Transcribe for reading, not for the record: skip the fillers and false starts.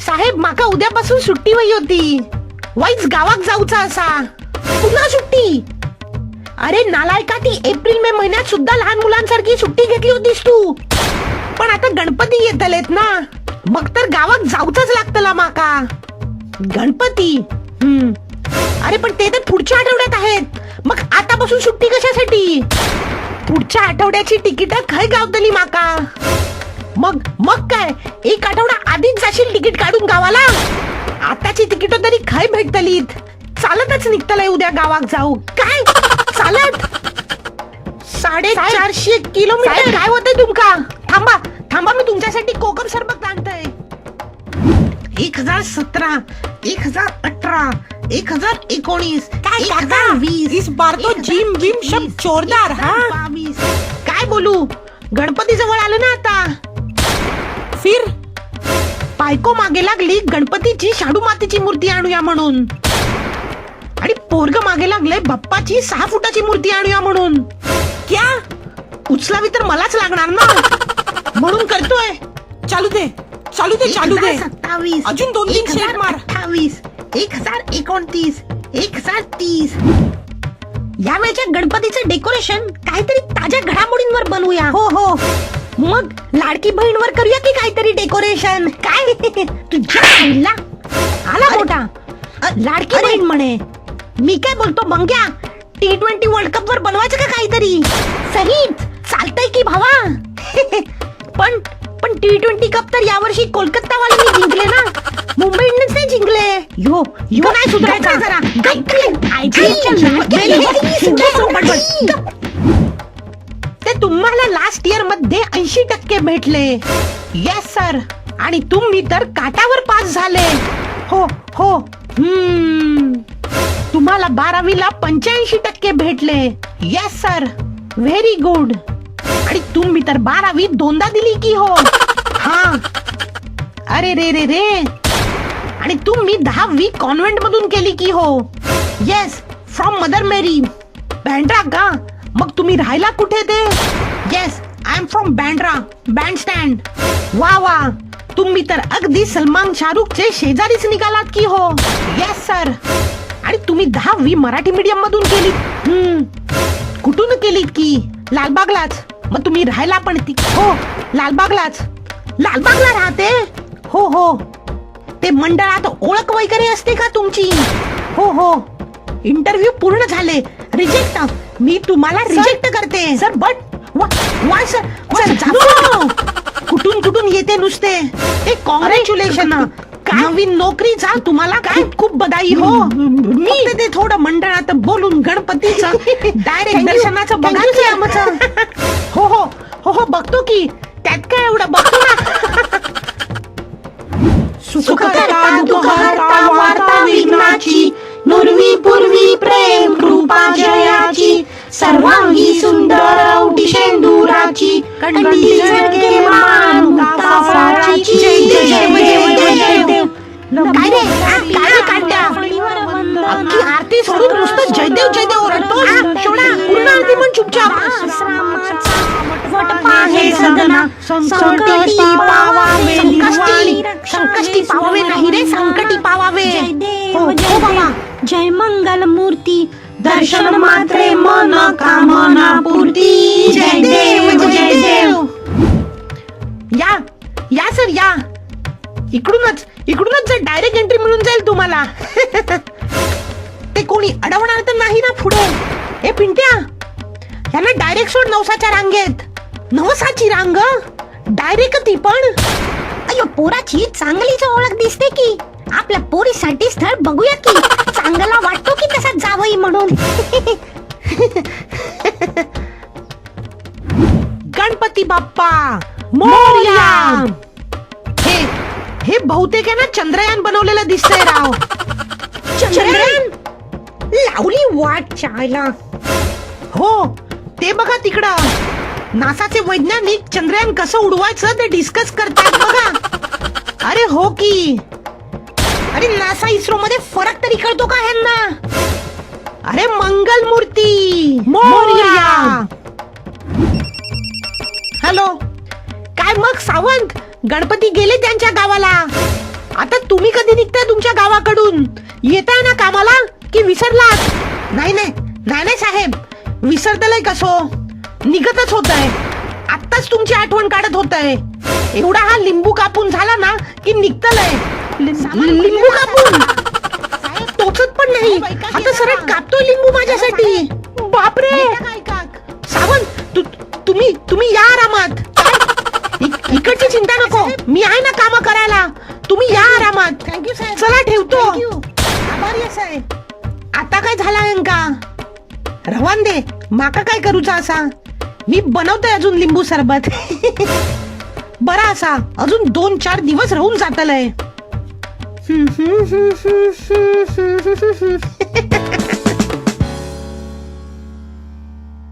साहेब माका उद्यापासून सुट्टी वही होती. वाईच गावाक जाऊचा असा. पुन्हा सुट्टी? अरे नालायकाटी, एप्रिल मे महिन्यात सुद्धा लहान मुलांसारखी सुट्टी घेतली होतीस तू. पण आता गणपती येतलेत ना, मग तर गावात जाऊचंच लागतला माका. गणपती अरे पण ते तर पुढच्या आठवड्यात आहेत. मग आतापासून सुट्टी कशासाठी? पुढच्या आठवड्याची तिकीट खय गावतली माका. मग मग काय, एक आठवडा आधीच जाशील तिकीट काढून गावाला. आताची तिकीट तरी खय भेटतलीत. चालतच निघतलंय उद्या गावात जाऊ. काय चालत? 450 किलोमीटर काय होतंय तुमका? थांबा थांबा, मी तुमच्यासाठी कोकम सरबत आणतोय. 1017, 1018, 1019, 1020. इस बार तो जिम विम सब जोरदार. हा 22. काय बोलू, गणपती जवळ आले ना आता. फिर बायको मागे लागली गणपतीची शाडू मातीची मूर्ती आणूया म्हणून, आणि पोरग मागे लागले बाप्पाची 6 फुटाची मूर्ती आणूया म्हणून. क्या? उचलावी तर मलाच लागणार ना, म्हणून करतोय. चालू दे चालू दे चालू दे. 1027, अजून 2-3 शेर मार. 1028, 1029, 1030. या वेळच्या गणपतीचं डेकोरेशन काहीतरी ताज्या घडामोडींवर बनवूया. हो हो, मग लाडकी बहीणवर करूया की काहीतरी डेकोरेशन. काय तुझ्या आईला आला मोठा लाडकी बहीण म्हणे. मी काय बोलतो मंग्या, T20 वर्ल्ड कप वर बनवायचं का काहीतरी. सहीच चालतंय की भावा. पण T20 कप तर यावर्षी कोलकाता वाले जिंकले ना, मुंबई इंडियन्स नाही जिंकले. यो नाही सुधारायचा जरा. ते तुम्हाला लास्ट इयर मध्ये 80% भेटले. Yes sir. आणि तुम्ही तर काटावर पास झाले. हो हो. तुम्हाला 12वीला 85% भेटले. Yes sir, very good. आणि तुम्ही तर 12वी दोनदा दिली की हो. हा, अरे रे रे रे. आणि तुम्ही 10वी कॉन्व्हेंट मधून केली की हो. Yes, from Mother Mary. Bandra का? मग तुम्ही राहायला कुठे ते? Yes, I am from Bandra, Bandstand. वा वा, तुम्ही तर अगदी सलमान शाहरुखचे शेजारीच निघालात की हो. Yes sir. आणि तुम्ही 10वी मराठी मीडियम मधून केली. कुठून केलीत की? लालबागलाच. मग तुम्ही राहायला पण हो लालबागलाच. लालबागला राहते? हो हो. ते मंडळात ओळख वगैरे असते का तुमची? हो हो. इंटरव्ह्यू पूर्ण झाले. रिजेक्ट. मी तुम्हाला रिजेक्ट करते सर. But why sir? कुठून येते नुसते. ते कॉंग्रॅच्युलेशन. नवीन नोकरीचा तुम्हाला काय खूप बधाई हो. मी ते थोडं मंडळात बोलून गणपतीचं डायरेक्ट दर्शनाचं बघायचं आमचं. हो हो हो हो, बघतो की. त्यात काय एवढं बघतो ना. सुखकर्ता दुःखहर्ता वार्ता विघ्नाची, नुर्वी पूर्वी प्रेम कृपा जयाची, सर्वांगी सुंदर औटी शेंदुराची, कंठी झळके मान मुक्ता फराची. जय देव जय देव जय देव. काय रे काय काढल्या? अख्खी आरती सोडून नुसतं जयदेव जयदेव ओरडतो. सोडा पूर्ण आरती पण चुपचाप. हे सदना संकटी पावावे निर्वाणी, संकष्टी पावावे नाही रे, संकटी पावावे. हो हो बाबा. जय मंगल मूर्ती, दर्शन मात्रे मन कामना पूर्ती. जय देव जय देव. या सर या. इकडूनच जर डायरेक्ट एंट्री मिळून जाईल तुम्हाला. ते कोणी अडवणार तर नाही ना पुढे. ए पिंट्या, यांना डायरेक्ट सोड नवसाच्या रांगेत. नवसाची रांग डायरेक्ट ती पण. अयो, पोराची चांगलीच ओळख दिसते की. आपल्या पोरीसाठी स्थळ बघूया की. चांगला वाटतो की तसा जावई म्हणून. गणपती बाप्पा मोरया. हे बहुतेक आहे ना चंद्रयान बनवलेलं दिसतंय राव. चंद्रयान लावली वाट चायला. हो, ते बघा तिकडं. नासाचे वैज्ञानिक चंद्रयान कसं उडवायचं ते डिस्कस करतायत बघा. अरे हो की. अरे नासा इस्रो मध्ये फरक तरी कळतो का ह्यांना? अरे मंगल मूर्ती मोरया. हॅलो, काय मग सावंत? गणपती गेले त्यांच्या गावाला. आता तुम्ही कधी निघताय तुमच्या गावाकडून? येताय ना कामाला की विसरलात? नाही नाही नाही नाही साहेब, विसरतलंय कसो, निघतच होत आहे. आत्ताच तुमची आठवण काढत होत आहे. एवढा हा लिंबू कापून झाला ना की निघतलंय. लिंबू कापून टोचत पण नाही. आता सरळ कापतोय लिंबू माझ्यासाठी. बापरे सावंत, तुम्ही या आरामात. इकडची चिंता नको, मी आहे ना काम करायला. तुम्ही या आरामात. थँक्यू साहेब. चला ठेवतो. आभारी साहेब. आता काय झाला अंका? रवान दे, माका काय करूचा असा. मी बनवतोय अजून लिंबू सरबत. बरा असा अजून 2-4 दिवस राहून जातलंय.